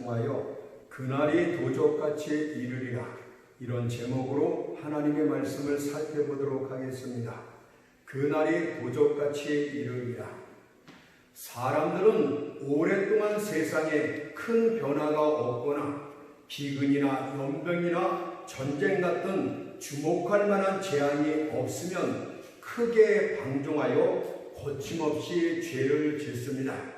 통하여 그날이 도적같이 이르리라. 이런 제목으로 하나님의 말씀을 살펴보도록 하겠습니다. 그날이 도적같이 이르리라. 사람들은 오랫동안 세상에 큰 변화가 없거나 기근이나 연병이나 전쟁 같은 주목할 만한 재앙이 없으면 크게 방종하여 거침없이 죄를 짓습니다.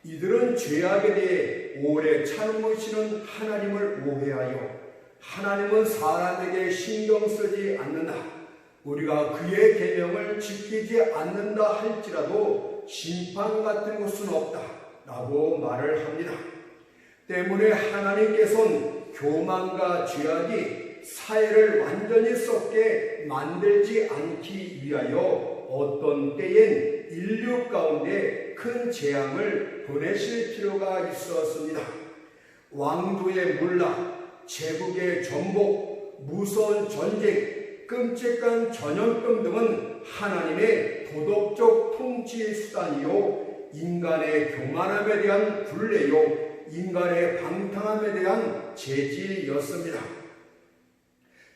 이들은 죄악에 대해 오래 참으시는 하나님을 오해하여 하나님은 사람에게 신경 쓰지 않는다, 우리가 그의 계명을 지키지 않는다 할지라도 심판 같은 것은 없다 라고 말을 합니다. 때문에 하나님께서는 교만과 죄악이 사회를 완전히 썩게 만들지 않기 위하여 어떤 때엔 인류 가운데 큰 재앙을 보내실 필요가 있었습니다. 왕조의 몰락, 제국의 전복, 무서운 전쟁, 끔찍한 전염병 등은 하나님의 도덕적 통치 수단이요, 인간의 교만함에 대한 굴레요, 인간의 방탕함에 대한 제지였습니다.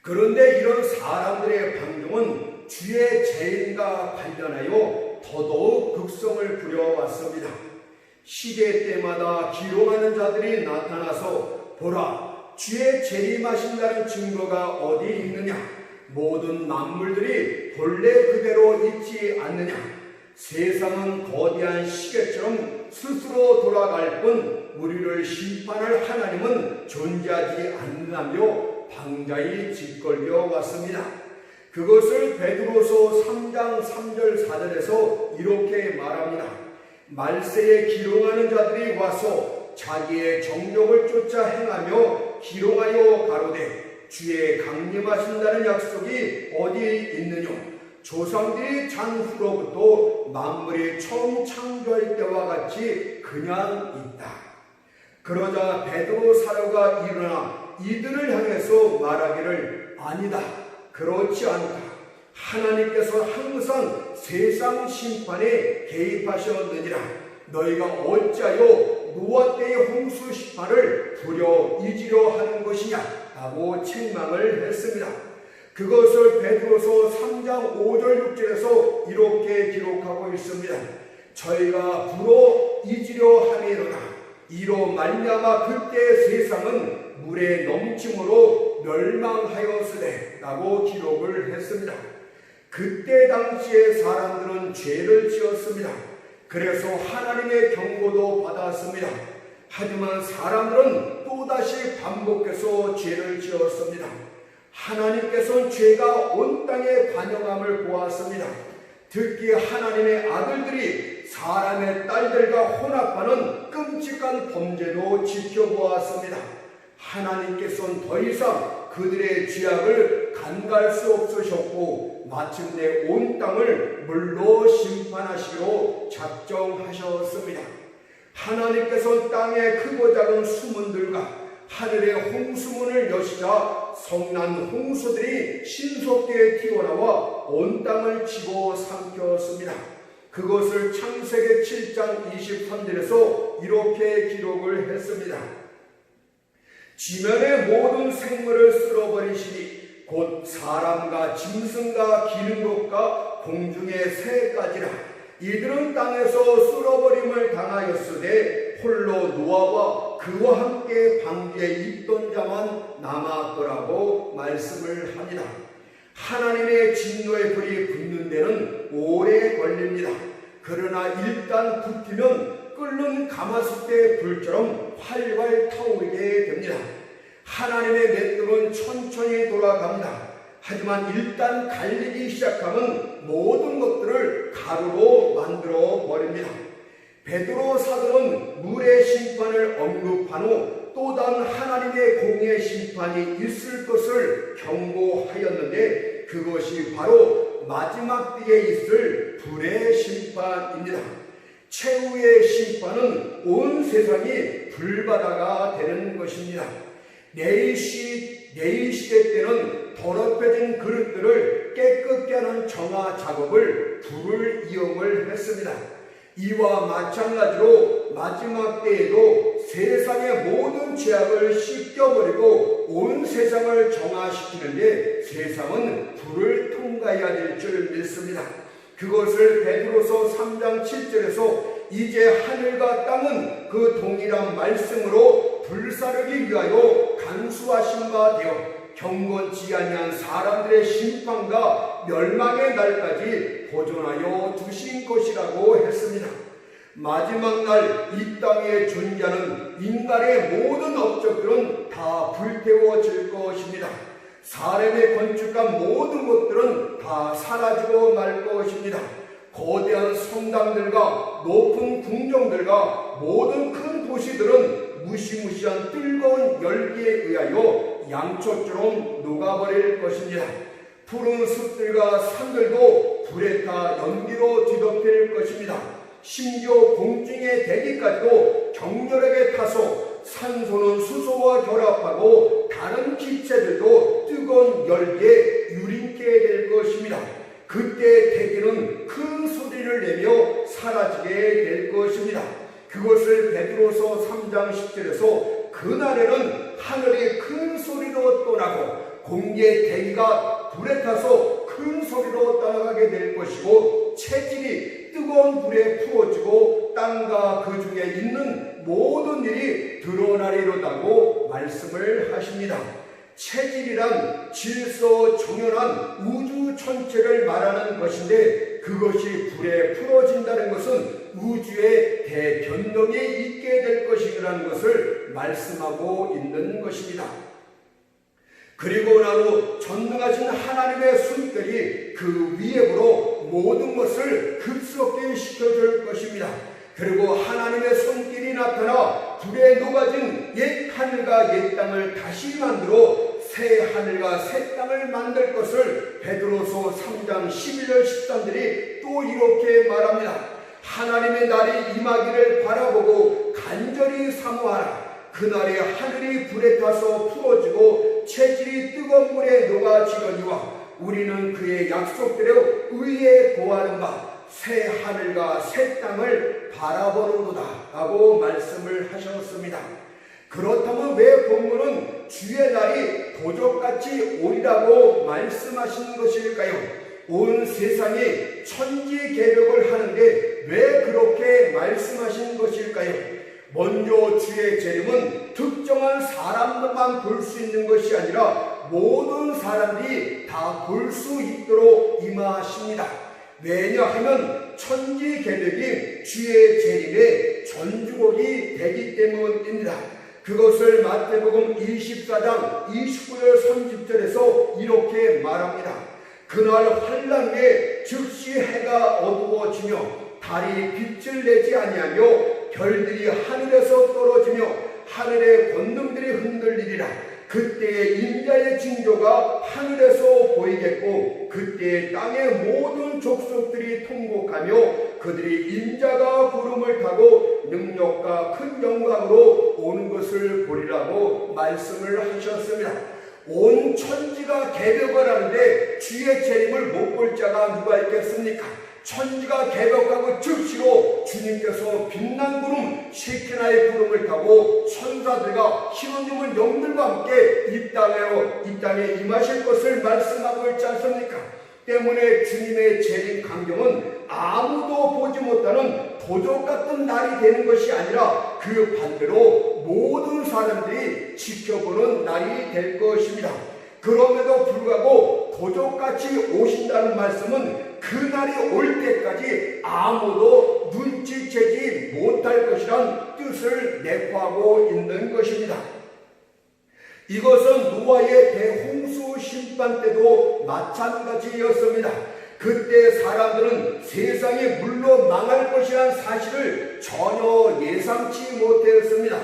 그런데 이런 사람들의 방종은 주의 재림과 관련하여 더더욱 극성을 부려왔습니다. 시대 때마다 기롱하는 자들이 나타나서 보라, 주의 재림하신다는 증거가 어디 있느냐, 모든 만물들이 본래 그대로 있지 않느냐, 세상은 거대한 시계처럼 스스로 돌아갈 뿐 우리를 심판할 하나님은 존재하지 않는다며 방자히 짓걸려 왔습니다. 그것을 베드로서 3장 3절 4절에서 이렇게 말합니다. 말세에 기롱하는 자들이 와서 자기의 정욕을 쫓아 행하며 기롱하여 가로되 주의 강림하신다는 약속이 어디 있느냐, 조상들이 장후로부터 만물이 처음 창조할 때와 같이 그냥 있다. 그러자 베드로 사도가 일어나 이들을 향해서 말하기를, 아니다, 그렇지 않다. 하나님께서 항상 세상 심판에 개입하셨느니라. 너희가 어찌하여 노아 때의 홍수 심판을 두려 잊으려 하는 것이냐 라고 책망을 했습니다. 그것을 베드로서 3장 5절 6절에서 이렇게 기록하고 있습니다. 저희가 불어 잊으려 함이로다. 이로 말미암아 그때 세상은 물의 넘침으로 멸망하였으되 라고 기록을 했습니다. 그때 당시에 사람들은 죄를 지었습니다. 그래서 하나님의 경고도 받았습니다. 하지만 사람들은 또다시 반복해서 죄를 지었습니다. 하나님께서는 죄가 온 땅에 관영함을 보았습니다. 특히 하나님의 아들들이 사람의 딸들과 혼합하는 끔찍한 범죄도 지켜보았습니다. 하나님께서는 더 이상 그들의 죄악을 간과할 수 없으셨고 마침내 온 땅을 물로 심판하시기로 작정하셨습니다. 하나님께서는 땅의 크고 작은 수문들과 하늘의 홍수문을 여시자 성난 홍수들이 신속히 튀어나와 온 땅을 치고 삼켰습니다. 그것을 창세기 7장 23절에서 이렇게 기록을 했습니다. 지면의 모든 생물을 쓸어버리시니 곧 사람과 짐승과 기는 것과 공중의 새까지라. 이들은 땅에서 쓸어버림을 당하였으되 홀로 노아와 그와 함께 방주에 있던 자만 남았더라고 말씀을 합니다. 하나님의 진노의 불이 붙는 데는 오래 걸립니다. 그러나 일단 붙으면 끓는 가마솥의 불처럼 활활 타오르게 됩니다. 하나님의 맷돌은 천천히 돌아갑니다. 하지만 일단 갈리기 시작하면 모든 것들을 가루로 만들어 버립니다. 베드로 사도는 물의 심판을 언급한 후 또 다른 하나님의 공의의 심판이 있을 것을 경고하였는데 그것이 바로 마지막 때에 있을 불의 심판입니다. 최후의 심판은 온 세상이 불바다가 되는 것입니다. 내일 시대 때는 더럽혀진 그릇들을 깨끗게 하는 정화 작업을 불을 이용을 했습니다. 이와 마찬가지로 마지막 때에도 세상의 모든 죄악을 씻겨버리고 온 세상을 정화시키는데 세상은 불을 통과해야 될 줄 믿습니다. 그것을 베드로서 3장 7절에서 이제 하늘과 땅은 그 동일한 말씀으로 불사르기 위하여 간수하신 바 되어 경건치 아니한 사람들의 심판과 멸망의 날까지 보존하여 두신 것이라고 했습니다. 마지막 날 이 땅에 존재하는 인간의 모든 업적들은 다 불태워질 것입니다. 사람의 건축한 모든 것들은 다 사라지고 말 것입니다. 거대한 성당들과 높은 궁정들과 모든 큰 도시들은 무시무시한 뜨거운 열기에 의하여 양초처럼 녹아버릴 것입니다. 푸른 숲들과 산들도 불에 타 연기로 뒤덮일 것입니다. 심지어 공중의 대기까지도 격렬하게 타서 산소는 수소와 결합하고 다른 기체들도 뜨거운 열기에 유린게 될 것입니다. 그때 대기는 큰 소리를 내며 사라지게 될 것입니다. 그것을 베드로서 3장 10절에서 그날에는 하늘이 큰 소리로 떠나고 공기의 대기가 불에 타서 큰 소리로 떠나가게 될 것이고 체질이 뜨거운 불에 부어지고 땅과 그 중에 있는 모든 일이 드러나리로다고 말씀을 하십니다. 체질이란 질서 정연한 우주 전체를 말하는 것인데 그것이 불에 풀어진다는 것은 우주에 대변동이 있게 될 것이라는 것을 말씀하고 있는 것입니다. 그리고 난 후 전능하신 하나님의 손길이 그 위에 모든 것을 급속히 시켜줄 것입니다. 그리고 하나님의 손길이 나타나 불에 녹아진 옛 하늘과 옛 땅을 다시 만들어 새 하늘과 새 땅을 만들 것을 베드로서 3장 12절 13절이 또 이렇게 말합니다. 하나님의 날이 임하기를 바라보고 간절히 사모하라. 그날에 하늘이 불에 타서 풀어지고 체질이 뜨거운 물에 녹아지거니와 우리는 그의 약속대로 의에 고하는 바 새 하늘과 새 땅을 바라보는도다 라고 말씀을 하셨습니다. 그렇다면 왜 본문은 주의 날이 도적같이 오리라고 말씀하신 것일까요? 온 세상이 천지개벽을 하는데 왜 그렇게 말씀하신 것일까요? 먼저 주의 재림은 특정한 사람들만 볼 수 있는 것이 아니라 모든 사람들이 다 볼 수 있도록 임하십니다. 왜냐하면 천지개벽이 주의 재림의 전주곡이 되기 때문입니다. 그것을 마태복음 24장 29절 30절에서 이렇게 말합니다. 그날 환난 후에 즉시 해가 어두워지며 달이 빛을 내지 아니하며 별들이 하늘에서 떨어지며 하늘의 권능들이 흔들리리라. 그때에 인자의 징조가 하늘에서 보이겠고 그때에 땅의 모든 족속들이 통곡하며 그들이 인자가 구름을 타고 능력과 큰 영광으로 오는 것을 보리라고 말씀을 하셨습니다. 온 천지가 개벽을 하는데 주의 재림을 못 볼 자가 누가 있겠습니까? 천지가 개벽하고 즉시로 주님께서 빛난 구름 시케나의 구름을 타고 천사들과 신혼님은 영들과 함께 이 땅에 임하실 것을 말씀하고 있지 않습니까? 때문에 주님의 재림 강경은 아무도 보지 못하는 도적 같은 날이 되는 것이 아니라 그 반대로 모든 사람들이 지켜보는 날이 될 것입니다. 그럼에도 불구하고 도적같이 오신다는 말씀은 그날이 올 때까지 아무도 눈치채지 못할 것이란 뜻을 내포하고 있는 것입니다. 이것은 노아의 대홍수 심판 때도 마찬가지였습니다. 그때 사람들은 세상이 물로 망할 것이라는 사실을 전혀 예상치 못했습니다.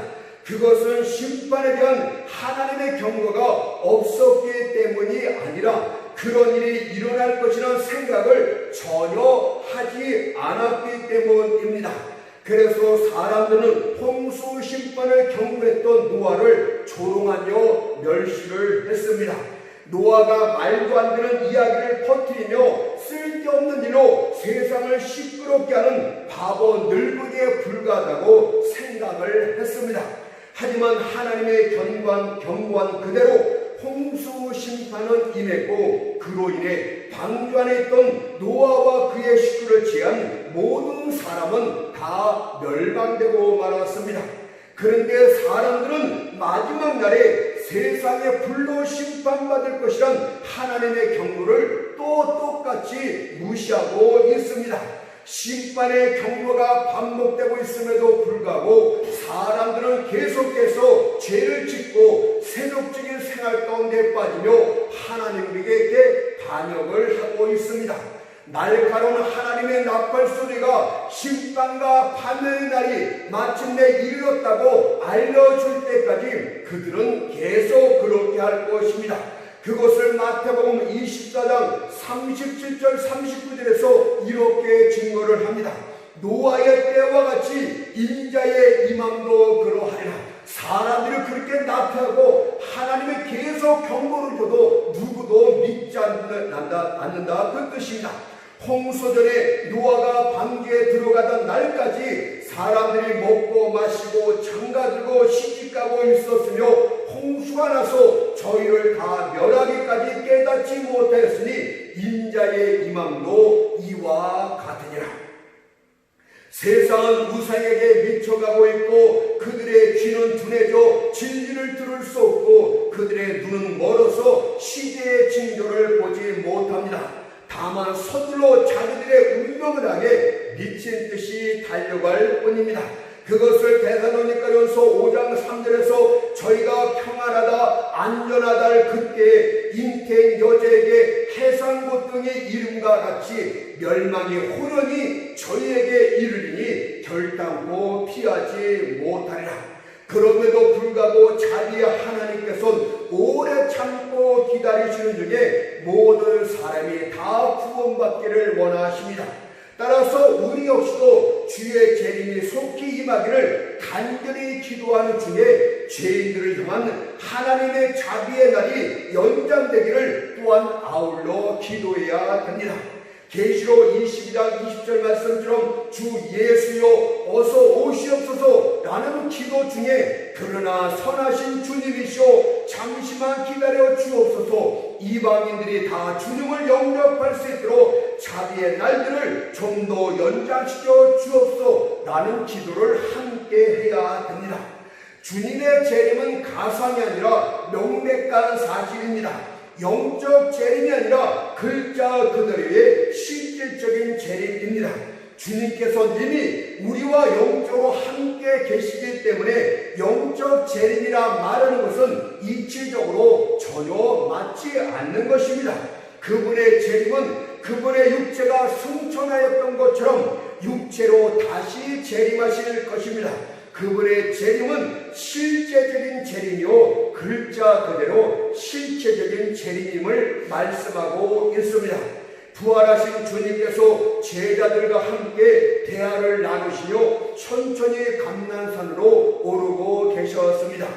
그것은 심판에 대한 하나님의 경고가 없었기 때문이 아니라 그런 일이 일어날 것이라는 생각을 전혀 하지 않았기 때문입니다. 그래서 사람들은 홍수 심판을 경고했던 노아를 조롱하며 멸시를 했습니다. 노아가 말도 안 되는 이야기를 퍼뜨리며 쓸데없는 일로 세상을 시끄럽게 하는 바보 늙은이에 불과하다고 생각을 했습니다. 하지만 하나님의 경고한 그대로 홍수 심판은 임했고, 그로 인해 방주 안에 있던 노아와 그의 식구를 제한 모든 사람은 다 멸망되고 말았습니다. 그런데 사람들은 마지막 날에 세상에 불로 심판받을 것이란 하나님의 경고를 또 똑같이 무시하고 있습니다. 심판의 경고가 반복되고 있음에도 불구하고 사람들은 계속해서 죄를 짓고 세속적인 생활 가운데 빠지며 하나님에게 반역을 하고 있습니다. 날카로운 하나님의 나팔 소리가 심판과 판명의 날이 마침내 이르렀다고 알려줄 때까지 그들은 계속 그렇게 할 것입니다. 그것을 마태복음 24장 37절 39절에서 이렇게 증거를 합니다. 노아의 때와 같이 인자의 임함도 그러하리라. 사람들이 그렇게 나타나고 하나님의 계속 경고를 줘도 누구도 믿지 않는다 그 뜻입니다. 홍수전에 노아가 방주에 들어가던 날까지 사람들이 먹고 마시고 장가들고 시집가고 있었으며, 홍수가 나서 저희를 다 멸하기까지 깨닫지 못하였으니 인자의 임함도 이와 같으니라. 세상은 우상에게 미쳐가고 있고 그들의 귀는 둔해져 진리를 들을 수 없고 그들의 눈은 멀어서 시대의 징조를 보지 못합니다. 다만 서둘러 자기들의 운명을 향해 미친 듯이 달려갈 뿐입니다. 그것을 데살로니가전서 5장 3절에서 저희가 평안하다 안전하다 할 그때에 잉태인 여자에게 해산고 등의 이름과 같이 멸망이 호련히 저희에게 이르리니 결단코 피하지 못하리라. 그럼에도 불구하고 자기의 하나님께서는 오래 참고 기다리시는 중에 모든 사람이 다 구원받기를 원하십니다. 따라서 우리 역시도 주의 재림이 속히 임하기를 간절히 기도하는 중에 죄인들을 향한 하나님의 자비의 날이 연장되기를 또한 아울러 기도해야 됩니다. 계시록 22장 20절 말씀처럼 주 예수여 어서 오시옵소서 라는 기도 중에 그러나 선하신 주님이시오 잠시만 기다려 주옵소서, 이방인들이 다 주님을 영접할 수 있도록 자비의 날들을 좀 더 연장시켜 주옵소서 라는 기도를 함께 해야 됩니다. 주님의 재림은 가상이 아니라 명백한 사실입니다. 영적 재림이 아니라 글자 그대로의 실질적인 재림입니다. 주님께서 이미 우리와 영적으로 함께 계시기 때문에 영적 재림이라 말하는 것은 이치적으로 전혀 맞지 않는 것입니다. 그분의 재림은 그분의 육체가 승천하였던 것처럼 육체로 다시 재림하실 것입니다. 그분의 재림은 실제적인 재림이요 글자 그대로 실체적인 재림임을 말씀하고 있습니다. 부활하신 주님께서 제자들과 함께 대화를 나누시며 천천히 감난산으로 오르고 계셨습니다.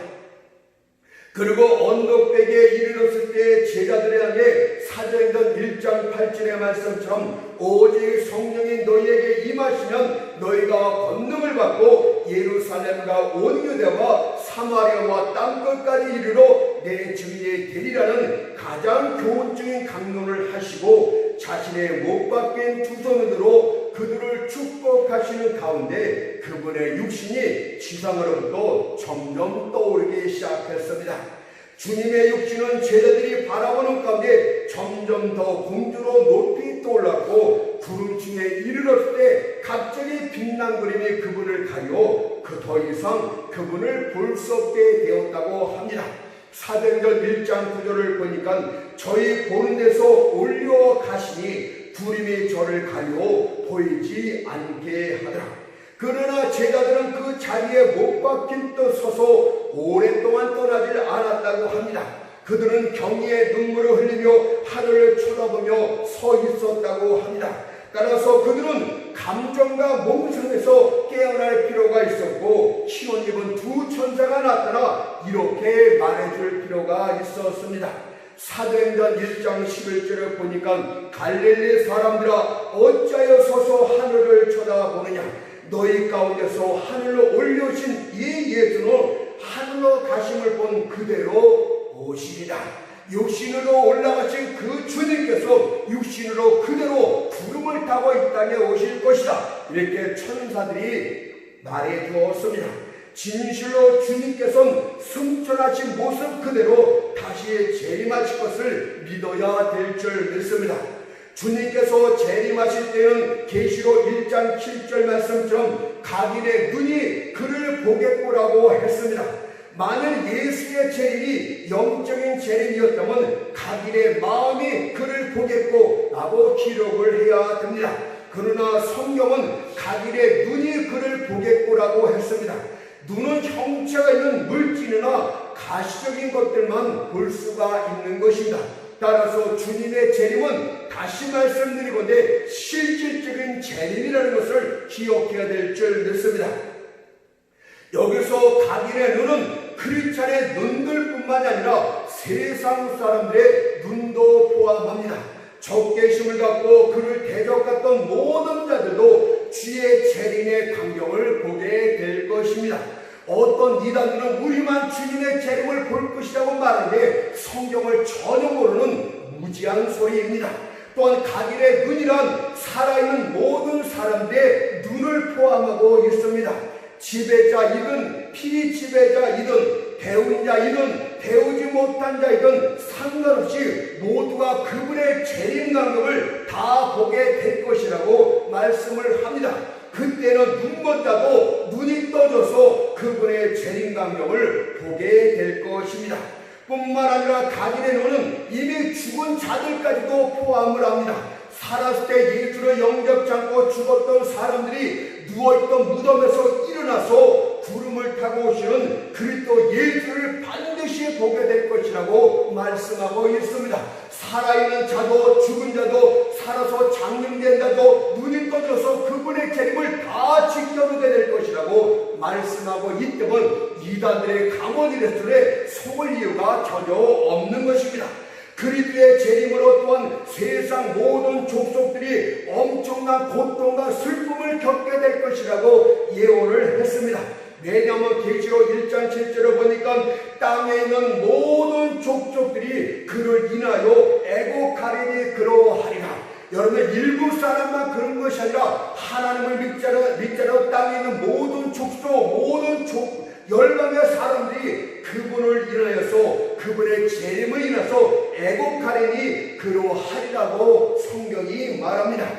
그리고 언덕배기에 이르렀을 때 제자들에 향해 사도행전 1장 8절의 말씀처럼 오직 성령이 너희에게 임하시면 너희가 권능을 받고 예루살렘과 온 유대와 사마리아와 땅끝까지 이르러 내 증인이 되리라는 가장 교훈적인 강론을 하시고 자신의 못 박힌 두 손으로 그들을 축복하시는 가운데 그분의 육신이 지상으로부터 점점 떠오르기 시작했습니다. 주님의 육신은 제자들이 바라보는 가운데 점점 더 공주로 높이 떠올랐고 구름층에 이르렀을 때 갑자기 빛난 그림이 그분을 가려 그 더 이상 그분을 볼 수 없게 되었다고 합니다. 사도행전 1장 9절을 보니까 저희 보는 데서 올려가시니 구름이 저를 가려 보이지 않게 하더라. 그러나 제자들은 그 자리에 못 박힌 듯 서서 오랫동안 떠나질 않았다고 합니다. 그들은 경외의 눈물을 흘리며 하늘을 쳐다보며 서 있었다고 합니다. 따라서 그들은 감정과 몽상에서 깨어날 필요가 있었고 신혼 입은 두 천사가 나타나 이렇게 말해줄 필요가 있었습니다. 사도행전 1장 11절을 보니까 갈릴리 사람들아 어찌하여 서서 하늘을 쳐다보느냐, 너희 가운데서 하늘로 올려오신 이 예수는 하늘로 가심을 본 그대로 오시리라. 육신으로 올라가신 그 주님께서 육신으로 그대로 구름을 타고 이 땅에 오실 것이다. 이렇게 천사들이 말해 주었습니다. 진실로 주님께서는 승천하신 모습 그대로 다시 재림하실 것을 믿어야 될 줄 믿습니다. 주님께서 재림하실 때는 계시록 1장 7절 말씀처럼 각인의 눈이 그를 보겠고라고 했습니다. 만일 예수의 재림이 영적인 재림이었다면 각인의 마음이 그를 보겠고 라고 기록을 해야 됩니다. 그러나 성경은 각인의 눈이 그를 보겠고라고 했습니다. 눈은 형체가 있는 물질이나 가시적인 것들만 볼 수가 있는 것입니다. 따라서 주님의 재림은 다시 말씀드리건대 실질적인 재림이라는 것을 기억해야 될 줄 믿습니다. 여기서 각인의 눈은 크리스찬의 눈들뿐만이 아니라 세상 사람들의 눈도 포함합니다. 적개심을 갖고 그를 대적했던 모든 자들도 주의 재림의 광경을 보게 될 것입니다. 어떤 이단들은 우리만 주님의 재림을 볼 것이라고 말하는데 성경을 전혀 모르는 무지한 소리입니다. 또한 각인의 눈이란 살아있는 모든 사람들의 눈을 포함하고 있습니다. 지배자이든 피지배자이든 배운 자이든 배우지 못한 자이든 상관없이 모두가 그분의 재림 광경을 다 보게 될 것이라고 말씀을 합니다. 그때는 눈먼자도 눈이 떠져서 그분의 재림 광경을 보게 될 것입니다. 뿐만 아니라 각인의 눈은 이미 죽은 자들까지도 포함을 합니다. 살았을 때 예수를 영접지 않고 죽었던 사람들이 누워있던 무덤에서 일어나서 구름을 타고 오시는 그리스도 예수를 반드시 보게 될 것이라고 말씀하고 있습니다. 살아있는 자도 죽은 자도 살아서 장림된 자도 눈이 떠져서 그분의 재림을 다 지켜보게 될 것이라고 말씀하고 있기 때문에 이단들의 강원이래술에 속을 이유가 전혀 없는 것입니다. 그리스도의 재림으로 또한 세상 모든 족속들이 엄청난 고통과 슬픔을 겪게 될 것이라고 예언을 했습니다. 왜냐하면 계시록 1장 7절을 보니까 땅에 있는 모든 족속들이 그를 인하여 애곡하리니 그러하리라. 여러분, 일부 사람만 그런 것이 아니라 하나님을 믿자로 땅에 있는 모든 족속, 모든 열방의 사람들이 그분을 인하여서 그분의 재림을 인해서 애곡하리니 그러하리라고 성경이 말합니다.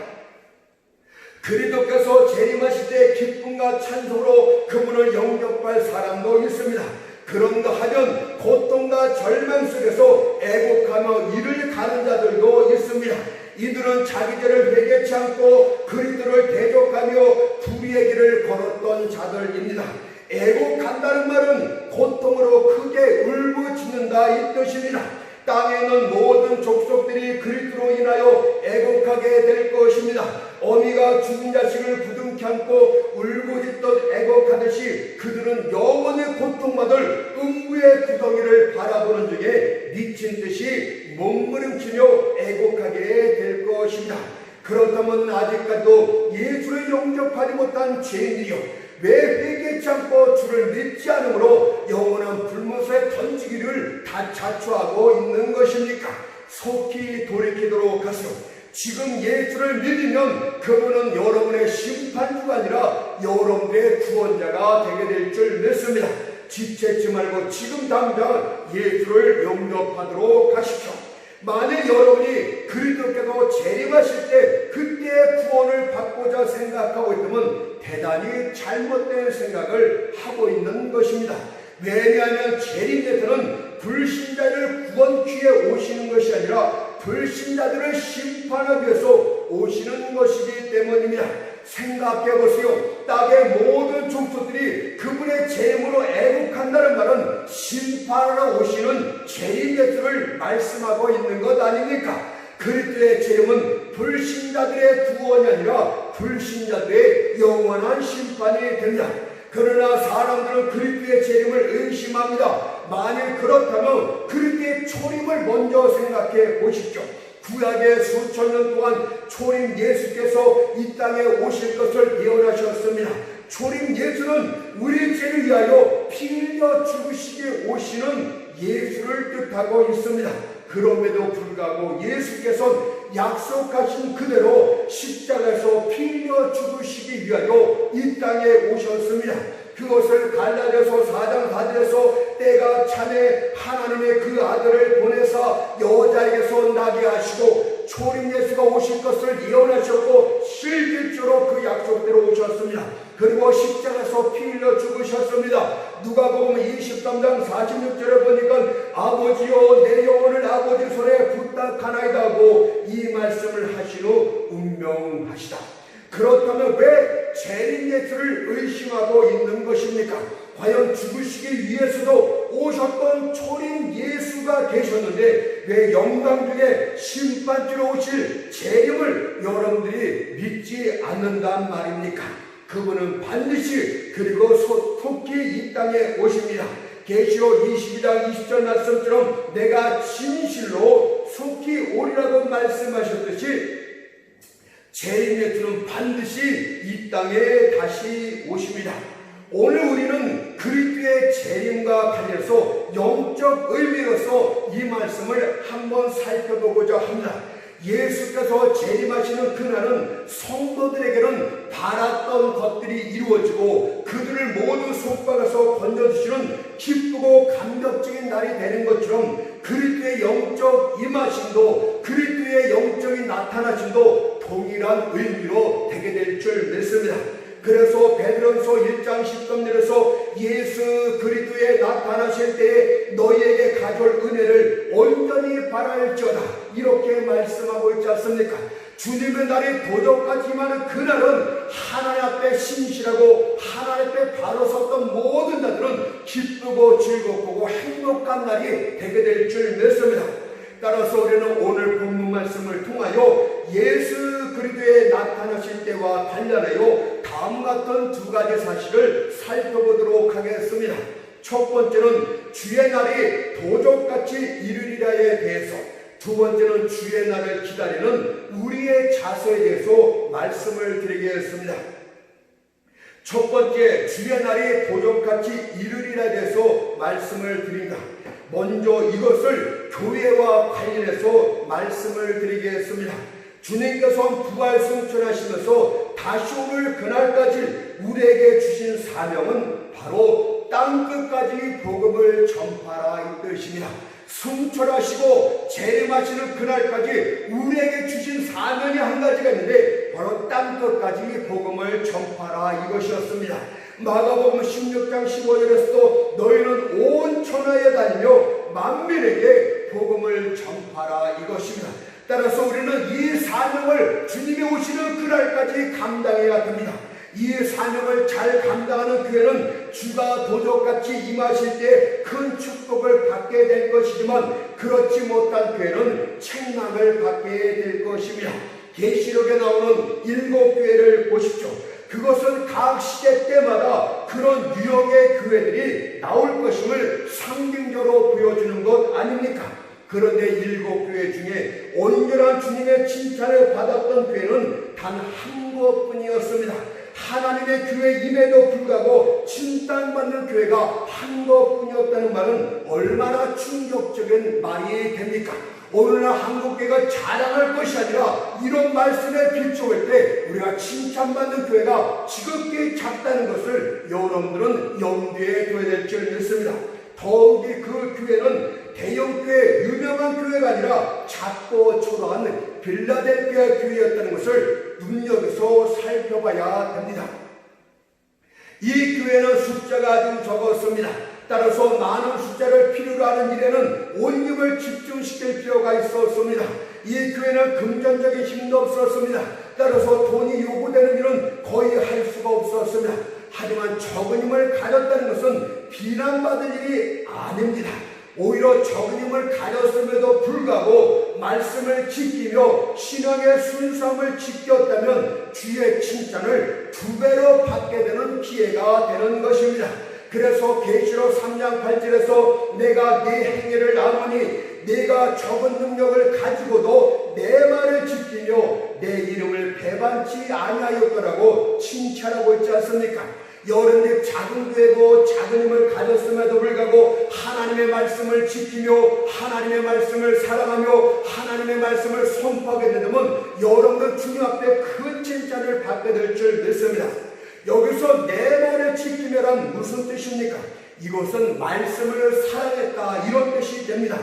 그리스도께서 재림하실 때 기쁨과 찬송으로 그분을 영접할 사람도 있습니다. 그런가 하면 고통과 절망 속에서 애곡하며 이를 가는 자들도 있습니다. 이들은 자기 죄를 회개치 않고 그리스도를 대적하며 불의의 길을 걸었던 자들입니다. 애곡한다는 말은 고통으로 크게 울부짖는다 이 뜻입니다. 땅에 있는 모든 족속들이 그리스도로 인하여 애곡하게 될 것입니다. 어미가 죽은 자식을 부둥켜 안고 울부짖듯 애곡하듯이 그들은 영원히 고통받을 음부의 구덩이를 바라보는 중에 미친 듯이 몸부림치며 애곡하게 될 것입니다. 그렇다면 아직까지도 예수를 영접하지 못한 죄인들이요, 왜 회개치 않고 주를 믿지 않으므로 영원한 불못에 던지기를 다 자초하고 있는 것입니까? 속히 돌이키도록 하시오. 지금 예수를 믿으면 그분은 여러분의 심판주가 아니라 여러분의 구원자가 되게 될 줄 믿습니다. 지체치 말고 지금 당장 예수를 영접하도록 하십시오. 만일 여러분이 그리스도께서 재림하실 때 그때의 구원을 받고자 생각하고 있다면 대단히 잘못된 생각을 하고 있는 것입니다. 왜냐하면 재림에서는 불신자를 구원 기에 오시는 것이 아니라 불신자들을 심판하기 위해서 오시는 것이기 때문입니다. 생각해 보세요. 땅의 모든 족속들이 그분의 재림으로 애국한다는 말은 심판하러 오시는 재림 예수를 말씀하고 있는 것 아닙니까? 그리스도의 재림은 불신자들의 구원이 아니라 불신자들의 영원한 심판이 됩니다. 그러나 사람들은 그리스도의 재림을 의심합니다. 만일 그렇다면 그리스도의 초림을 먼저 생각해 보십시오. 구약의 수천 년 동안 초림 예수께서 이 땅에 오실 것을 예언하셨습니다. 초림 예수는 우리 죄를 위하여 피 흘려 죽으시기 오시는 예수를 뜻하고 있습니다. 그럼에도 불구하고 예수께서는 약속하신 그대로 십자가에서 피 흘려 죽으시기 위하여 이 땅에 오셨습니다. 그것을 갈라디아서 4장 4절에서 때가 차매 하나님의 그 아들을 보내사 여자에게서 나게 하시고 초림 예수가 오실 것을 예언하셨고 실질적으로 그 약속대로 오셨습니다. 그리고 십자가에서 피 흘려 죽으셨습니다. 누가복음 23장 46절에 보니까 아버지여 내 영혼을 아버지 손에 부탁하나이다 하고 이 말씀을 하신 후 운명하시다. 그렇다면 왜 재림 예수를 의심하고 있는 것입니까? 과연 죽으시기 위해서도 오셨던 초림 예수가 계셨는데 왜 영광 중에 심판주로 오실 재림을 여러분들이 믿지 않는단 말입니까? 그분은 반드시 그리고 속히 이 땅에 오십니다. 계시록 22장 20절 말씀처럼 내가 진실로 속히 오리라고 말씀하셨듯이 재림 예수는 반드시 이 땅에 다시 오십니다. 오늘 우리는 그리스도의 재림과 관련해서 영적 의미로서 이 말씀을 한번 살펴보고자 합니다. 예수께서 재림하시는 그날은 성도들에게는 바랐던 것들이 이루어지고 그들을 모두 속박에서 건져주시는 기쁘고 감격적인 날이 되는 것처럼 그리스도의 영적 임하심도 그리스도의 영적인 나타나심도 동일한 의미로 되게 될 줄 믿습니다. 그래서 베드로전서 1장 13절에서 예수 그리스도에 나타나실 때에 너희에게 가져올 은혜를 온전히 바랄지어다 이렇게 말씀하고 있지 않습니까? 주님의 날이 도적하지만 그날은 하나님 앞에 신실하고 하나님 앞에 바로 섰던 모든 자들은 기쁘고 즐겁고 행복한 날이 되게 될 줄 믿습니다. 따라서 우리는 오늘 본문 말씀을 통하여 예수 그리스도에 나타나실 때와 관련하여 다음 같은 두 가지 사실을 살펴보도록 하겠습니다. 첫 번째는 주의 날이 도적같이 이르리라에 대해서, 두 번째는 주의 날을 기다리는 우리의 자세에 대해서 말씀을 드리겠습니다. 첫 번째, 주의 날이 도적같이 이르리라에 대해서 말씀을 드립니다. 먼저 이것을 교회와 관련해서 말씀을 드리겠습니다. 주님께서 부활 승천하시면서 다시 오를 그날까지 우리에게 주신 사명은 바로 땅끝까지 복음을 전파라 이 뜻입니다. 승천하시고 재림하시는 그날까지 우리에게 주신 사명이 한 가지가 있는데 바로 땅끝까지 복음을 전파라 이것이었습니다. 마가복음 16장 15절에서도 너희는 온 천하에 다니며 만민에게 복음을 전파라 이것입니다. 따라서 우리는 이 사명을 주님이 오시는 그날까지 감당해야 됩니다. 이 사명을 잘 감당하는 교회는 주가 도적같이 임하실 때 큰 축복을 받게 될 것이지만 그렇지 못한 교회는 책망을 받게 될 것입니다. 계시록에 나오는 7교회를 보십시오. 그것은 각 시대 때마다 그런 유형의 교회들이 나올 것임을 상징적으로 보여주는 것 아닙니까? 그런데 7교회 중에 온전한 주님의 칭찬을 받았던 교회는 단 한 곳뿐이었습니다. 하나님의 교회임에도 불구하고 칭찬받는 교회가 한 곳뿐이었다는 말은 얼마나 충격적인 말이 됩니까? 오늘날 한국교회가 자랑할 것이 아니라 이런 말씀에 비추을 때 우리가 칭찬받는 교회가 지극히 작다는 것을 여러분들은 염두에 둬야 될 줄 믿습니다. 더욱이 그 교회는 대형교회, 유명한 교회가 아니라 작고 초라한 빌라델피아 교회였다는 것을 눈여겨서 살펴봐야 됩니다. 이 교회는 숫자가 아주 적었습니다. 따라서 많은 숫자를 필요로 하는 일에는 온 힘을 집중시킬 필요가 있었습니다. 이 교회는 금전적인 힘도 없었습니다. 따라서 돈이 요구되는 일은 거의 할 수가 없었습니다. 하지만 적은 힘을 가졌다는 것은 비난받을 일이 아닙니다. 오히려 적은 힘을 가졌음에도 불구하고 말씀을 지키며 신앙의 순수함을 지켰다면 주의 칭찬을 2배로 받게 되는 기회가 되는 것입니다. 그래서 계시록 3장 8절에서 내가 네 행위를 아노니 네가 적은 능력을 가지고도 내 말을 지키며 내 이름을 배반치 아니하였더라고 칭찬하고 있지 않습니까? 여러분들 작은 교회고 작은 힘을 가졌음에도 불구하고 하나님의 말씀을 지키며 하나님의 말씀을 사랑하며 하나님의 말씀을 선포하게 되면 여러분들 주님 앞에 큰 칭찬을 받게 될 줄 믿습니다. 여기서 내 말을 지키며란 무슨 뜻입니까? 이것은 말씀을 사랑했다 이런 뜻이 됩니다.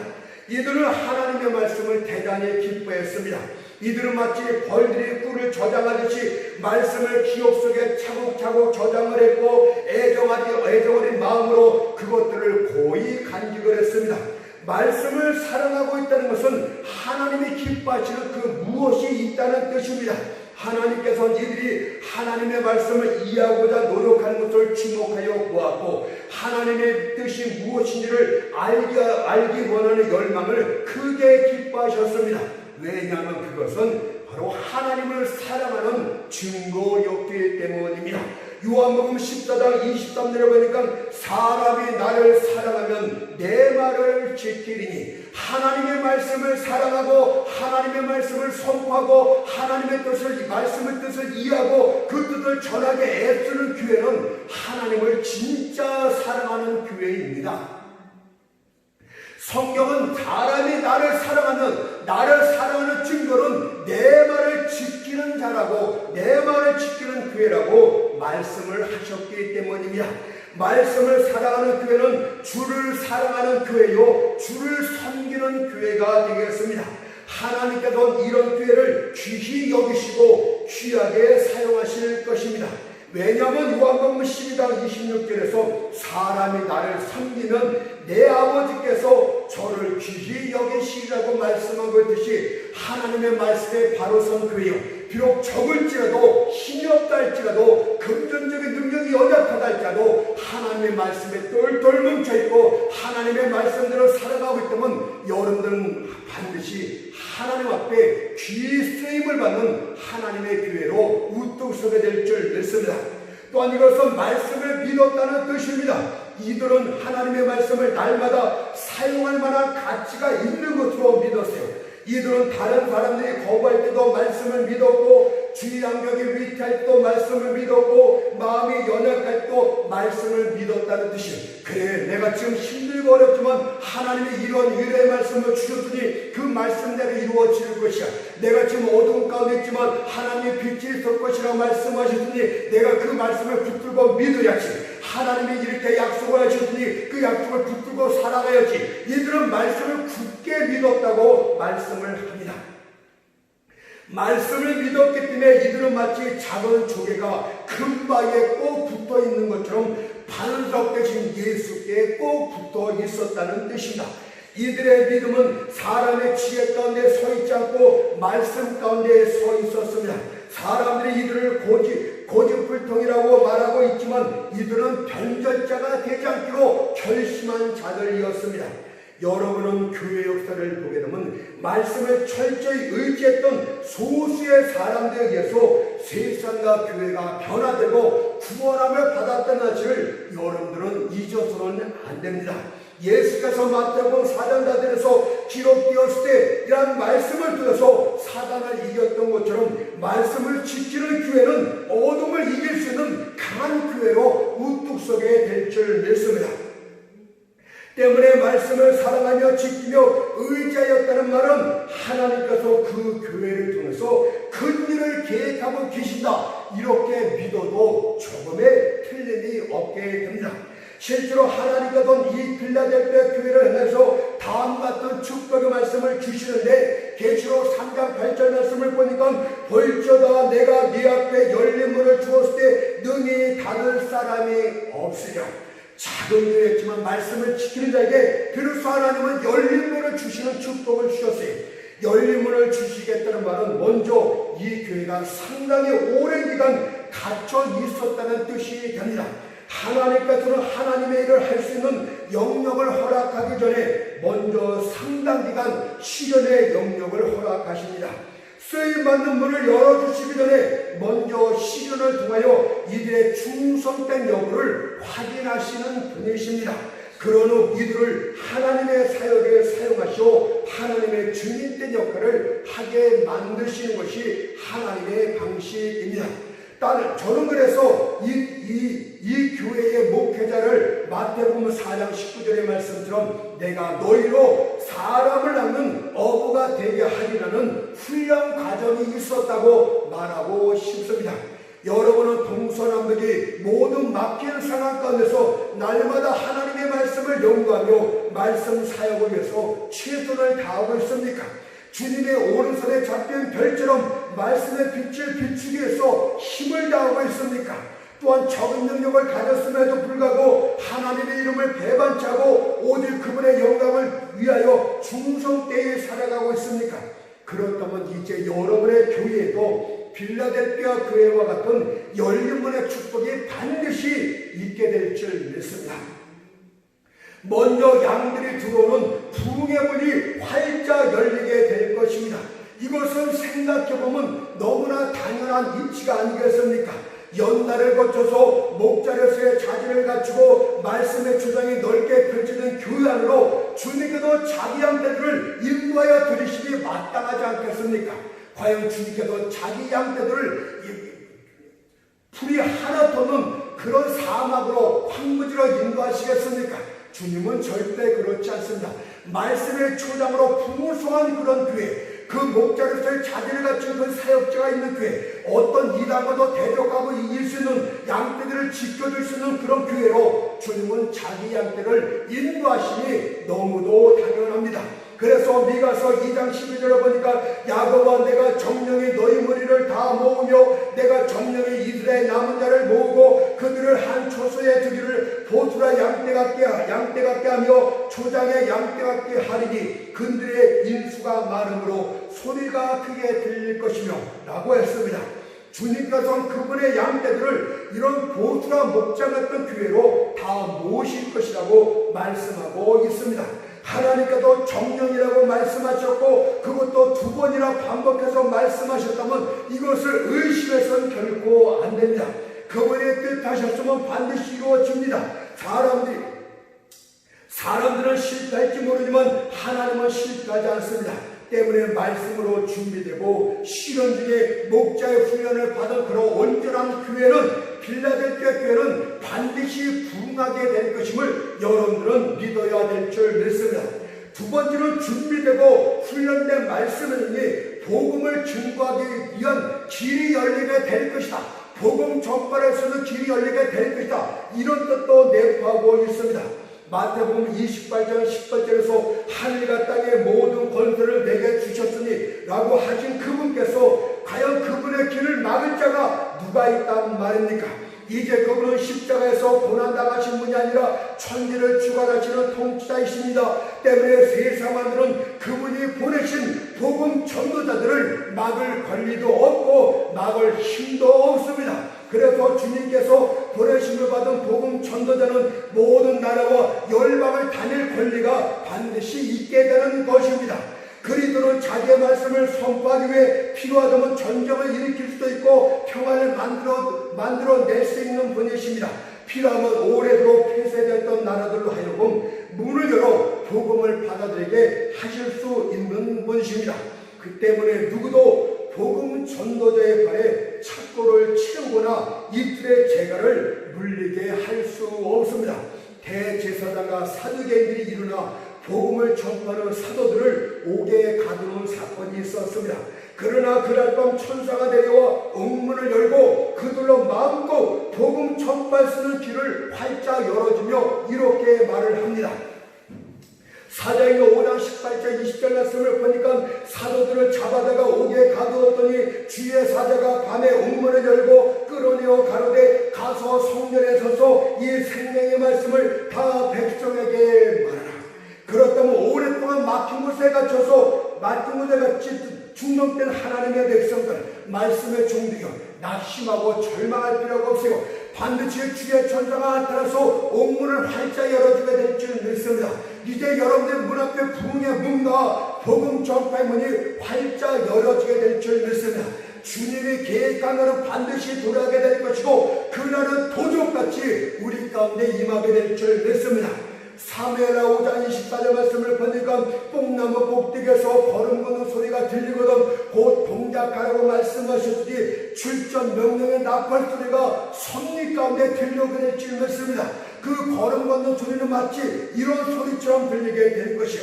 이들은 하나님의 말씀을 대단히 기뻐했습니다. 이들은 마치 벌들이 꿀을 저장하듯이 말씀을 기억 속에 차곡차곡 저장을 했고 애정어린 마음으로 그것들을 고이 간직을 했습니다. 말씀을 사랑하고 있다는 것은 하나님이 기뻐하시는 그 무엇이 있다는 뜻입니다. 하나님께서는 이들이 하나님의 말씀을 이해하고자 노력하는 것을 주목하여 보았고 하나님의 뜻이 무엇인지를 알기 원하는 열망을 크게 기뻐하셨습니다. 왜냐하면 그것은 바로 하나님을 사랑하는 증거였기 때문입니다. 요한복음 14장 23절에 보니까 사람이 나를 사랑하면 내 말을 지키리니 하나님의 말씀을 사랑하고 하나님의 말씀을 선포하고 하나님의 말씀의 뜻을 이해하고 그 뜻을 전하게 애쓰는 교회는 하나님을 진짜 사랑하는 교회입니다. 성경은 사람이 나를 사랑하는 증거는 내 말을 지키는 자라고 내 말을 지키는 교회라고 말씀을 하셨기 때문입니다. 말씀을 사랑하는 교회는 주를 사랑하는 교회요 주를 섬기는 교회가 되겠습니다. 하나님께서는 이런 교회를 귀히 여기시고 귀하게 사용하실 것입니다. 왜냐하면 요한복음 12장 26절에서 사람이 나를 섬기면 내 아버지께서 저를 귀히 여기시라고 말씀하고 있듯이 하나님의 말씀에 바로 선 교회요 비록 적을지라도 힘이 없다 할지라도 금전적인 능력이 연약하다 할지라도 하나님의 말씀에 똘똘 뭉쳐있고 하나님의 말씀대로 살아가고 있다면 여러분들은 반드시 하나님 앞에 귀히 쓰임을 받는 하나님의 교회로 우뚝 서게 될 줄 믿습니다. 또한 이것은 말씀을 믿었다는 뜻입니다. 이들은 하나님의 말씀을 날마다 사용할 만한 가치가 있는 것으로 믿었어요. 이들은 다른 사람들이 거부할 때도 말씀을 믿었고 주의 양격이 위태할 때도 말씀을 믿었고 마음이 연약할 때도 말씀을 믿었다는 뜻이에요. 그래 내가 지금 힘들고 어렵지만 하나님이 이런 위로의 말씀을 주셨으니 그 말씀대로 이루어질 것이야. 내가 지금 어두운 가운데 있지만 하나님의 빛이 있을 것이라고 말씀하셨으니 내가 그 말씀을 붙들고 믿어야지. 하나님이 이렇게 약속을 하셨으니 그 약속을 붙들고 살아가야지. 이들은 말씀을 굳게 믿었다고 말씀을 합니다. 말씀을 믿었기 때문에 이들은 마치 작은 조개가 큰 바위에 꼭 붙어 있는 것처럼 반석 대신 예수께 꼭 붙어 있었다는 뜻입니다. 이들의 믿음은 사람의 지혜 가운데 서 있지 않고 말씀 가운데 서 있었습니다. 사람들이 이들을 고집불통이라고 말하고 있지만 이들은 변절자가 되지 않기로 결심한 자들이었습니다. 여러분은 교회 역사를 보게 되면 말씀을 철저히 의지했던 소수의 사람들에 의해서 세상과 교회가 변화되고 구원함을 받았다는 사실을 여러분들은 잊어서는 안 됩니다. 예수께서 마태복음 4장 4절에서 기록되었을 때 이러한 말씀을 들어서 사단을 이겼던 것처럼 말씀을 지키는 교회는 어둠을 이길 수 있는 강한 교회로 우뚝 서게 될 줄 믿습니다. 때문에 말씀을 사랑하며 지키며 의지하였다는 말은 하나님께서 그 교회를 통해서 큰 일을 계획하고 계신다 이렇게 믿어도 조금의 틀림이 없게 됩니다. 실제로 하나님께서는 이 필라델피아 교회를 향해서 다음과 같은 축복의 말씀을 주시는데 계시록 3장 8절 말씀을 보니까 볼지어다 내가 네 앞에 열린 문을 주었을 때 능히 닫을 사람이 없으랴. 작은 교회였지만 말씀을 지키는 자에게 비로소 하나님은 열린 문을 주시는 축복을 주셨어요. 열린 문을 주시겠다는 말은 먼저 이 교회가 상당히 오랜 기간 갇혀 있었다는 뜻이 됩니다. 하나님께서는 하나님의 일을 할 수 있는 영역을 허락하기 전에 먼저 상당 기간 시련의 영역을 허락하십니다. 쓰임받는 문을 열어주시기 전에 먼저 시련을 통하여 이들의 충성된 여부를 확인하시는 분이십니다. 그런 후 이들을 하나님의 사역에 사용하시어 하나님의 증인된 역할을 하게 만드시는 것이 하나님의 방식입니다. 저는 그래서 이 교회의 목회자를 마태복음 4장 19절의 말씀처럼 내가 너희로 사람을 낳는 어부가 되게 하리라는 훈련 과정이 있었다고 말하고 싶습니다. 여러분은 동서남북이 모든 막힌 상황 가운데서 날마다 하나님의 말씀을 연구하며 말씀 사역을 위해서 최선을 다하고 있습니까? 주님의 오른손에 잡힌 별처럼 말씀의 빛을 비추기 위해서 힘을 다하고 있습니까? 또한 적은 능력을 가졌음에도 불구하고 하나님의 이름을 배반치 하고 오직 그분의 영광을 위하여 충성되이 살아가고 있습니까? 그렇다면 이제 여러분의 교회에도 빌라델피아 교회와 같은 열린 문의 축복이 반드시 있게 될 줄 믿습니다. 먼저 양들이 들어오는 부흥의 문이 활짝 열리게 될 것입니다. 이것은 생각해보면 너무나 당연한 이치가 아니겠습니까? 연날을 거쳐서 목자로서의 자질을 갖추고 말씀의 주장이 넓게 펼치는 교회 안으로 주님께서 자기 양떼들을 인도하여 들이시기 마땅하지 않겠습니까? 과연 주님께서 자기 양떼들을 풀이 하나도 없는 그런 사막으로 황무지로 인도하시겠습니까? 주님은 절대 그렇지 않습니다. 말씀의 초장으로 풍성한 그런 교회, 그 목자로서의 자질을 갖춘 그 사역자가 있는 교회, 어떤 이단과도 대적하고 이길 수 있는 양떼들을 지켜줄 수 있는 그런 교회로 주님은 자기 양떼를 인도하시니 너무도 당연합니다. 그래서 미가서 2장 12절에 보니까 야곱아 내가 정령이 너희 무리를 다 모으며 내가 정령이 이스라엘 남은 자를 모으고 그들을 한 초소에 두기를 보투라 양떼 같게 하며 초장의 양떼 같게 하리니 그들의 인수가 많으므로 소리가 크게 들릴 것이며 라고 했습니다. 주님께서는 그분의 양떼들을 이런 보투라 목장 같은 교회로 다 모으실 것이라고 말씀하고 있습니다. 하나님께서 정령이라고 말씀하셨고 그것도 2번이나 반복해서 말씀하셨다면 이것을 의심해서는 결코 안 됩니다. 그분이 뜻하셨으면 반드시 이루어집니다. 사람들은 실패할지 모르지만 하나님은 실패하지 않습니다. 때문에 말씀으로 준비되고 시련 중에 목자의 훈련을 받은 그런 온전한 교회는 빌라델피아 교회는 반드시 부흥하게 될 것임을 여러분들은 믿어야 될 줄 믿습니다. 두 번째는 준비되고 훈련된 말씀이니 복음을 증거하기 위한 길이 열리게 될 것이다. 복음 전파에서는 길이 열리게 될 것이다. 이런 뜻도 내포하고 있습니다. 마태복음 28장 10절에서 하늘과 땅의 모든 권세를 내게 주셨으니 라고 하신 그분께서 과연 그분의 길을 막을 자가 누가 있단 말입니까? 이제 그분은 십자가에서 고난당하신 분이 아니라 천지를 주관하시는 통치자이십니다. 때문에 세상 하늘은 그분이 보내신 복음 전도자들을 막을 권리도 없고 막을 힘도 없습니다. 그래서 주님께서 보내심을 받은 복음 전도자는 모든 나라와 열방을 다닐 권리가 반드시 있게 되는 것입니다. 그리스도는 자기의 말씀을 선포하기 위해 필요하다면 전쟁을 일으킬 수도 있고 평화를 만들어낼 수 있는 분이십니다. 필요하면 오래도록 폐쇄되었던 나라들로 하여금 문을 열어 복음을 받아들이게 하실 수 있는 분이십니다. 그 때문에 누구도 복음 전도자의 발에 착고를 채우거나 이틀의 재갈을 물리게 할 수 없습니다. 대제사장과 사두개인들이 일어나 복음을 전파하는 사도들을 옥에 가두는 사건이 있었습니다. 그러나 그날 밤 천사가 내려와 옥문을 열고 그들로 마음껏 복음 전파할 수 있는 길을 활짝 열어주며 이렇게 말을 합니다. 사도행전 5장 18절 20절 말씀을 보니까 사도들을 잡아다가 옥에 가두었더니 주의 사자가 밤에 옥문을 열고 끌어내어 가로되 가서 성전에 서서 이 생명의 말씀을 다 백성에게 말하라. 그렇다면 오랫동안 막힌 곳에 갇혀서 막힌 곳에 갇힌 중독된 하나님의 백성들 말씀의 종들이여 낙심하고 절망할 필요가 없어요. 반드시 주의 천사가 나타나서 옥문을 활짝 열어주게 될 줄 믿습니다. 이제 여러분들 문 앞에 부흥의 문과 복음 전파의 문이 활짝 열어지게 될 줄 믿습니다. 주님이 계획한 날은 반드시 돌아가게 될 것이고 그날은 도적같이 우리 가운데 임하게 될 줄 믿습니다. 사무엘하 5장 24절 말씀을 보니까 뽕나무 꼭대기에서 걸음 걷는 소리가 들리거든 곧 동작하라고 말씀하셨으니 출전 명령의 나팔 소리가 선리 가운데 들려오게 될 줄 믿습니다. 그 걸음 걷는 소리는 마치 이런 소리처럼 들리게 될 것이요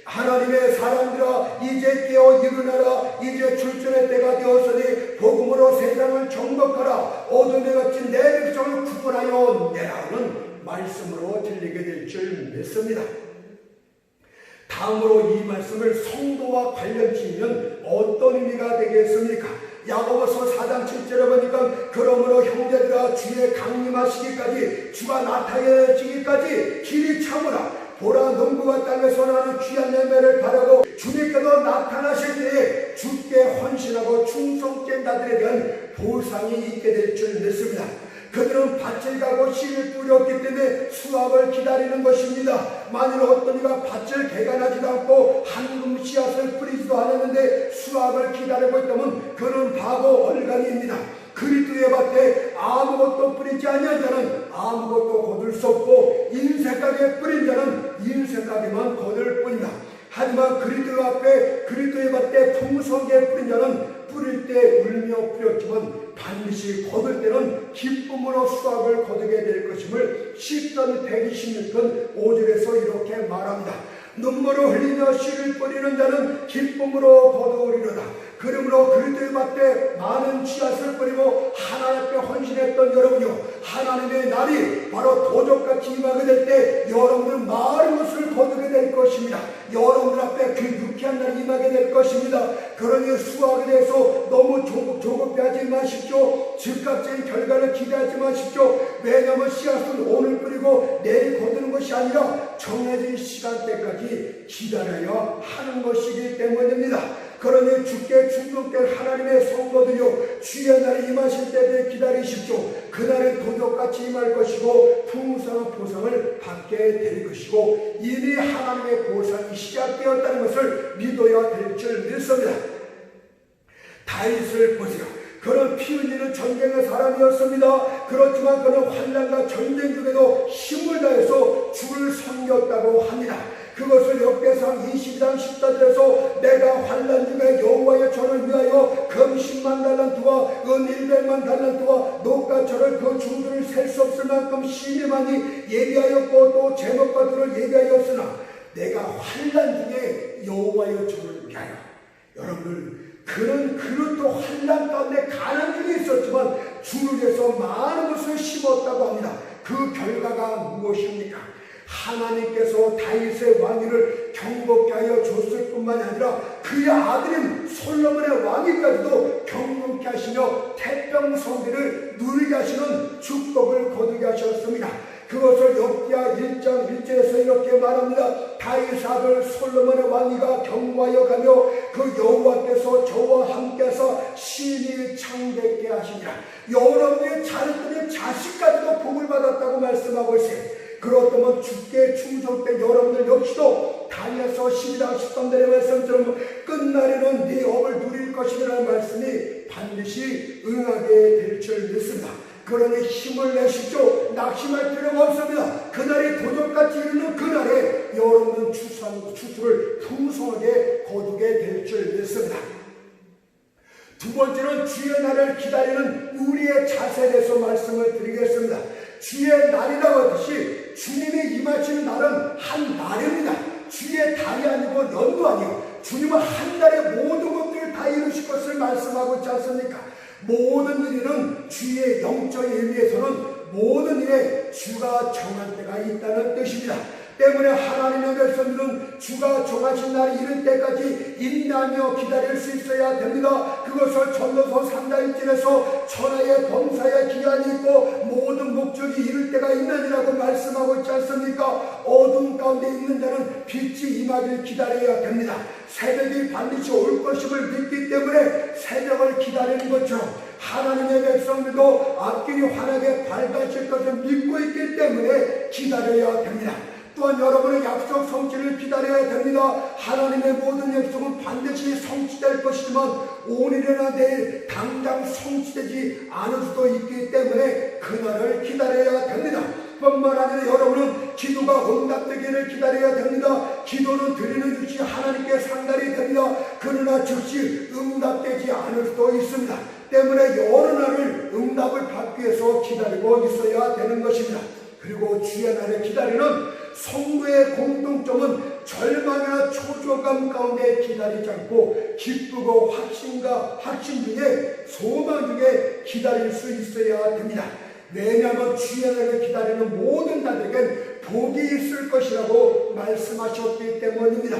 하나님의 사람들아 이제 깨어 일어나라. 이제 출전의 때가 되었으니 복음으로 세상을 정복하라. 어둠에 갇힌 내 백성을 구원하여 내라는 말씀으로 들리게 될 줄 믿습니다. 다음으로 이 말씀을 성도와 관련 지으면 어떤 의미가 되겠습니까? 야고보서 4장 7절에 보니까 그러므로 형제들아 주의 강림하시기까지 주가 나타내시기까지 길이 참으라. 보라 농부가 땅에서 나는 귀한 열매를 바라고 주님께서 나타나실 때에 주께 헌신하고 충성된 자들에 대한 보상이 있게 될 줄 믿습니다. 그들은 밭을 가고 씨를 뿌렸기 때문에 수확을 기다리는 것입니다. 만일 어떤 이가 밭을 개간하지도 않고 한 금 씨앗을 뿌리지도 않았는데 수확을 기다리고 있다면 그는 바보 얼간이입니다. 그리스도의 밭에 아무것도 뿌리지 아니한 자는 아무것도 거둘 수 없고 인색하게 뿌린 자는 인색하게만 거둘 뿐이다. 하지만 그리스도의 밭에 풍성하게 뿌린 자는 뿌릴 때 울며 뿌렸지만 반드시 거둘 때는 기쁨으로 수확을 거두게 될 것임을 시편 126편 5절에서 이렇게 말합니다. 눈물을 흘리며 씨를 뿌리는 자는 기쁨으로 거두리로다. 그러므로 그리스도의 밭에 많은 씨앗을 뿌리고 하나님 앞에 헌신했던 여러분이요, 하나님의 날이 바로 도적같이 임하게 될 때 여러분은 많은 것을 거두게 될 것입니다. 여러분들 앞에 그 유쾌한 날이 임하게 될 것입니다. 그러니 수확에 대해서 너무 조급해하지 마십시오. 즉각적인 결과를 기대하지 마십시오. 왜냐하면 씨앗은 오늘 뿌리고 내일 거두는 것이 아니라 정해진 시간대까지 기다려야 하는 것이기 때문입니다. 그러니 주께 충성된 하나님의 성도들이요, 주의 날이 임하실 때를 기다리십시오. 그날은 도적같이 임할 것이고 풍성한 보상을 받게 될 것이고 이미 하나님의 보상이 시작되었다는 것을 믿어야 될 줄 믿습니다. 다윗을 보세요. 그는 피 흘리는 전쟁의 사람이었습니다. 그렇지만 그는 환난과 전쟁 중에도 힘을 다해서 주를 섬겼다고 합니다. 그것을 역대상 22장 14절에서 내가 환난 중에 여호와의 전을 위하여 금 10만 달란트와 은 100만 달란트와 녹가철을 그 중들을 셀 수 없을 만큼 심히 많이 예비하였고 또 제목과 들을 예비하였으나 내가 환난 중에 여호와의 전을 위하여. 여러분들, 그는 또 환난 가운데 가난 중에 있었지만 주를 위해서 많은 것을 심었다고 합니다. 그 결과가 무엇입니까? 하나님께서 다윗의 왕위를 경복케 하여 줬을 뿐만이 아니라 그의 아들인 솔로몬의 왕위까지도 경복케 하시며 태평성대를 누리게 하시는 축복을 거두게 하셨습니다. 그것을 욥기야 1장 1절에서 이렇게 말합니다. 다윗의 아들 솔로몬의 왕위가 경고하여 가며 그 여호와께서 저와 함께서 신이 창대케 하시니라. 여러분의 자녀들의 자식까지도 복을 받았다고 말씀하고 있어요. 그렇다면 주께 충성된 여러분들 역시도 다니엘서 12장 13절의 말씀처럼 끝날에는 네 업을 누릴 것이라는 말씀이 반드시 응하게 될 줄 믿습니다. 그러니 힘을 내십시오. 낙심할 필요가 없습니다. 그날이 도적같이 이르는 그날에 여러분은 추수를 풍성하게 거두게 될 줄 믿습니다. 두 번째는 주의 날을 기다리는 우리의 자세에 대해서 말씀을 드리겠습니다. 주의 날이라고 하듯이 주님이 임하시는 날은 한 날입니다. 주의 달이 아니고 연도 아니에요. 주님은 한 달에 모든 것들을 다 이루실 것을 말씀하고 있지 않습니까? 모든 일에는 주의 영적인 의미에서는 모든 일에 주가 정할 때가 있다는 뜻입니다. 때문에 하나님의 백성들은 주가 정하신 날이 이를 때까지 인내하며 기다릴 수 있어야 됩니다. 그것을 전도서 3장 1절에서 천하의 범사에 기한이 있고 모든 목적이 이를 때가 있느니라고 말씀하고 있지 않습니까? 어둠 가운데 있는 자는 빛이 임하길 기다려야 됩니다. 새벽이 반드시 올 것임을 믿기 때문에 새벽을 기다리는 것처럼 하나님의 백성들도 앞길이 환하게 밝아질 것을 믿고 있기 때문에 기다려야 됩니다. 또한 여러분의 약속 성취 됩니다. 하나님의 모든 약속은 반드시 성취될 것이지만 오늘이나 내일 당장 성취되지 않을 수도 있기 때문에 그날을 기다려야 됩니다. 뿐만 아니라 여러분은 기도가 응답되기를 기다려야 됩니다. 기도는 드리는 즉시 하나님께 상달이 됩니다. 그러나 즉시 응답되지 않을 수도 있습니다. 때문에 여러 날을 응답을 받기 위해서 기다리고 있어야 되는 것입니다. 그리고 주의 날에 기다리는 성도의 공통점은 절망이나 초조감 가운데 기다리지 않고 기쁘고 확신 중에 소망 중에 기다릴 수 있어야 됩니다. 왜냐하면 주의 날에 기다리는 모든 자들에겐 복이 있을 것이라고 말씀하셨기 때문입니다.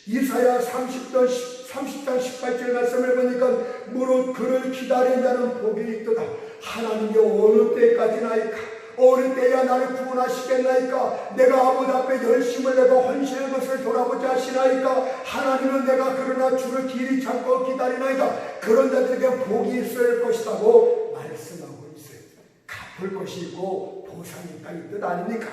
이사야 30장 18절 말씀을 보니까 무릇 그를 기다린 자는 복이 있도다. 하나님이 어느 때까지나이까? 어느 때야 나를 구원하시겠나이까? 내가 아버지 앞에 열심을 내고 헌신의 것을 돌아보지 하시나이까? 하나님은 내가 그러나 주를 길이 잡고 기다리나이까? 그런 자들에게 복이 있을 것이라고 말씀하고 있어요. 갚을 것이 있고 보상이 있다는 뜻 아닙니까?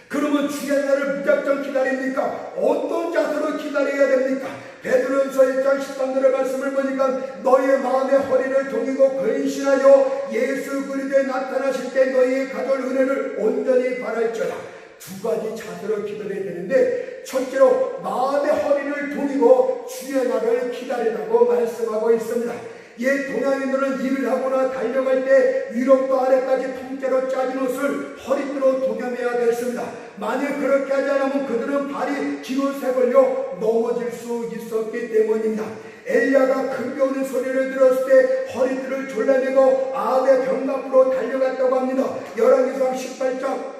그러면 주의 날을 무작정 기다립니까? 어떤 자세로 기다려야 됩니까? 베드로전서 1장 13절의 말씀을 보니까 너희의 마음의 허리를 동이고 근신하여 예수 그리스도에 나타나실 때 너희의 가져올 은혜를 온전히 바랄지어다. 두 가지 자세로 기다려야 되는데, 첫째로 마음의 허리를 동이고 주의 날을 기다리라고 말씀하고 있습니다. 옛 동양인들은 일을 하거나 달려갈 때 위로부터 아래까지 통째로 짜진 옷을 허리띠로 동여매야 됐습니다. 만약 그렇게 하지 않으면 그들은 발이 기옷에 걸려 넘어질 수 있었기 때문입니다. 엘리야가 금비 오는 소리를 들었을 때 허리띠를 졸라매고 아합의 병 앞으로 달려갔다고 합니다. 열왕기상 18장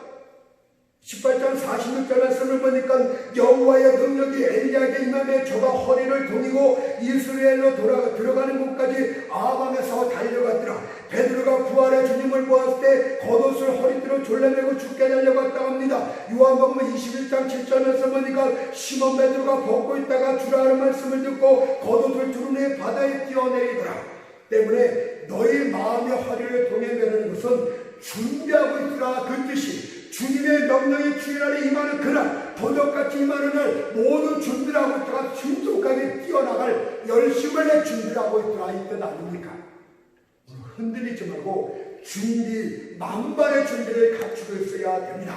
46절 말씀을 보니까 여호와의 능력이 엘리야에게 임하며 저가 허리를 동이고 이스라엘로 들어가는 곳까지 아함에서 달려갔더라. 베드로가 부활의 주님을 보았을 때 겉옷을 허리띠로 졸라매고 죽게 달려갔다고 합니다. 요한복음 21장 7절 말씀 보니까 시몬 베드로가 벗고 있다가 주라 하는 말씀을 듣고 겉옷을 두른 후에 바다에 뛰어내리더라. 때문에 너희 마음의 허리를 동여매는 것은 준비하고 있으라 그 뜻이, 주님의 명령이 주의 날에 임하는 그날, 도적같이 임하는 날 모든 준비를 하고 있다가 신속하게 뛰어나갈 열심을 내 준비를 하고 있더라 이 뜻 아닙니까? 흔들리지 말고 만반의 준비를 갖추고 있어야 됩니다.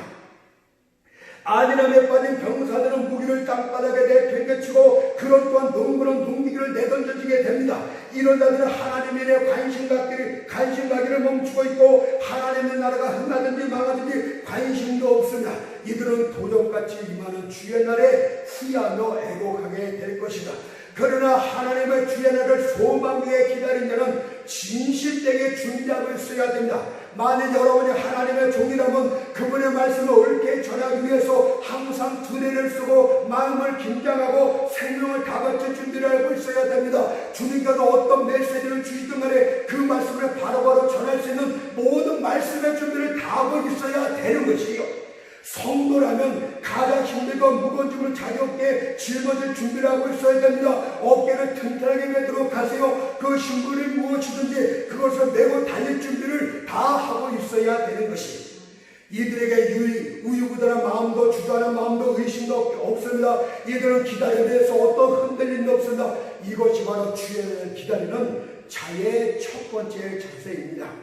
안일함에 빠진 병사들은 무기를 땅바닥에 내팽개치고 그런 또한 농부는 농기기를 내던져지게 됩니다. 이런 자들은 하나님에 대해 관심 가기를 멈추고 있고 하나님의 나라가 흥하든지 망하든지 관심도 없습니다. 이들은 도적같이 임하는 주의 날에 후회하며 애곡하게 될 것이다. 그러나 하나님의 주의 날을 소망 위에 기다린 자는 진실되게 준비하고 있어야 됩니다. 만일 여러분이 하나님의 종이라면 그분의 말씀을 옳게 전하기 위해서 항상 두뇌를 쓰고 마음을 긴장하고 생명을 다 바쳐 준비를 하고 있어야 됩니다. 주님께서 어떤 메시지를 주시든 간에 그 말씀을 바로바로 전할 수 있는 모든 말씀의 준비를 다 하고 있어야 되는 것이요. 성도라면 가장 힘들고 무거운 짐을 자유롭게 짊어질 준비를 하고 있어야 됩니다. 어깨를 튼튼하게 매도록 하세요. 그 신분이 무엇이든지 그것을 메고 달릴 준비를 다 하고 있어야 되는 것이, 이들에게 우유부단한 마음도 주저하는 마음도 의심도 없습니다. 이들은 기다림에 대해서 어떤 흔들림도 없습니다. 이것이 바로 주의 기다리는 자의 첫 번째 자세입니다.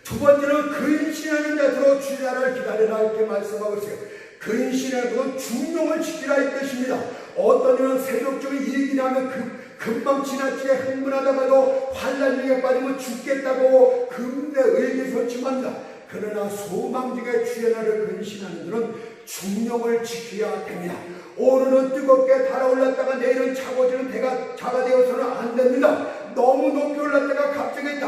두 번째는 근신하는 자들로 주의 날을 기다리라 이렇게 말씀하고 있어요. 근신하는 것은 중용을 지키라 이 뜻입니다. 어떤 이는 세속적인 일이긴 하면 금방 지나치게 흥분하다가도 환난 중에 빠지면 죽겠다고 금내 의기소침합니다. 그러나 소망 중에 주의 날을 근신하는 자는 중용을 지켜야 됩니다. 오늘은 뜨겁게 달아올랐다가 내일은 차고지는 대가 자가 되어서는 안 됩니다. 너무 높이 올랐다가 갑자기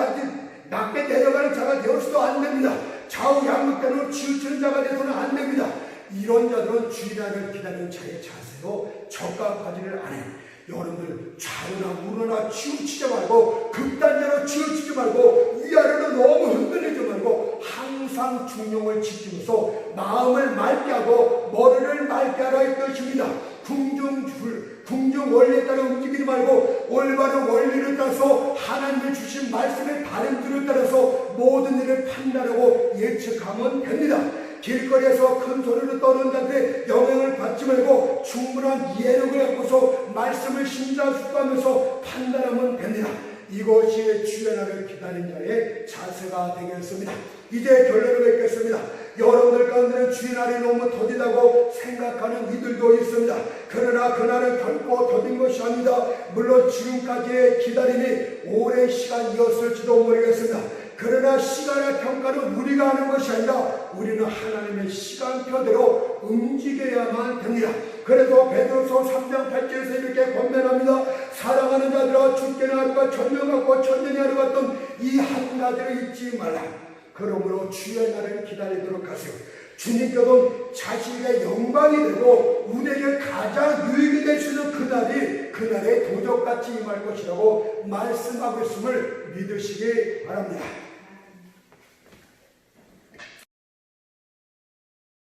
낮게 내려가는 자가 되어서도 안 됩니다. 좌우 양극단으로 치우치는 자가 되어서는 안 됩니다. 이런 자들은 주의 날을 기다리는 자의 자세로 적합하지를 않아요. 여러분들 좌우나 우로나 치우치지 말고 극단적으로 치우치지 말고 위아래로 너무 흔들리지 말고 항상 중용을 지키면서 마음을 맑게 하고 머리를 맑게 하라 이 것입니다. 궁중 원리에 따라 움직이지 말고 올바른 원리를 따라서 하나님이 주신 말씀의 바른 줄을 따라서 모든 일을 판단하고 예측하면 됩니다. 길거리에서 큰 소리로 떠는 자들의 영향을 충분한 이해력을 갖고서 말씀을 심사숙고하면서 판단하면 됩니다. 이것이 주의 날을 기다린 자의 자세가 되겠습니다. 이제 결론을 맺겠습니다. 여러분들 가운데는 주의 날이 너무 더디다고 생각하는 이들도 있습니다. 그러나 그날은 결코 더딘 것이 아니다. 물론 지금까지의 기다림이 오랜 시간이었을지도 모르겠습니다. 그러나 시간의 평가는 우리가 하는 것이 아니라 우리는 하나님의 시간표대로 움직여야만 됩니다. 그래서 베드로서 3장 8절에서 이렇게 권면합니다. 사랑하는 자들아, 주께는 하루가 천년 같고 천년이 하루 같던 이 한 가지를 잊지 말라. 그러므로 주의 날을 기다리도록 하세요. 주님께서는 자신의 영광이 되고 우리에게 가장 유익이 될 수 있는 그날에 도적같이 임할 것이라고 말씀하고 있음을 믿으시기 바랍니다.